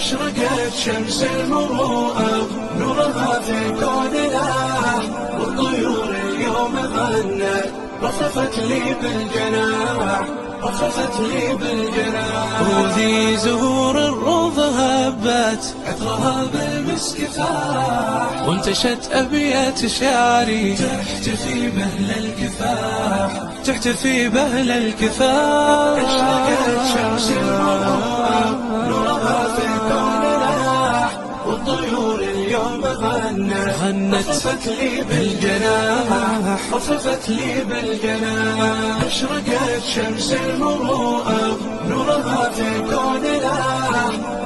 أشرقت شمس المروءة نورها في كوننا، والطيور اليوم غنت رفرفت لي بالجناح، رفرفت لي بالجناح. وذي زهور الروض هبت عطرها بالمسك فاح، وانتشت أبيات شعري تحتفي بأهل الكفاح، تحتفي بأهل الكفاح. أشرقت شمس المروءة نورها في كوننا، والطيور اليوم غنت رفرفت لي بالجناح، رفرفت لي بالجناح. أشرقت شمس المروءة نورها في كوننا،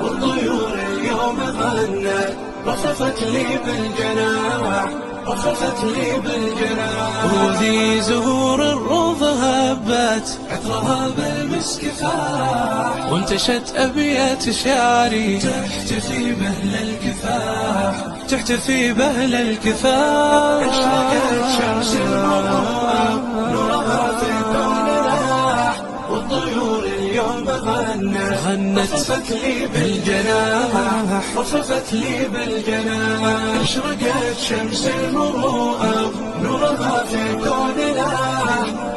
والطيور اليوم غنت رفرفت لي بالجناح، رفرفت لي بالجناح. وذي زهور الروض هبت عطرها بالمسك فاح، وانتشت أبيات شعري تحتفي بأهل الكفاح، تحتفي بأهل الكفاح. أشرقت شمس المروءة نورها في كوننا، والطيور اليوم غنت رفرفت لي بالجناح، رفرفت لي بالجناح. أشرقت شمس المروءة نورها في كوننا،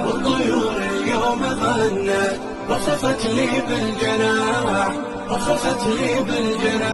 والطيور اليوم غنت رفرفت لي بالجناح، رفرفت لي بالجناح.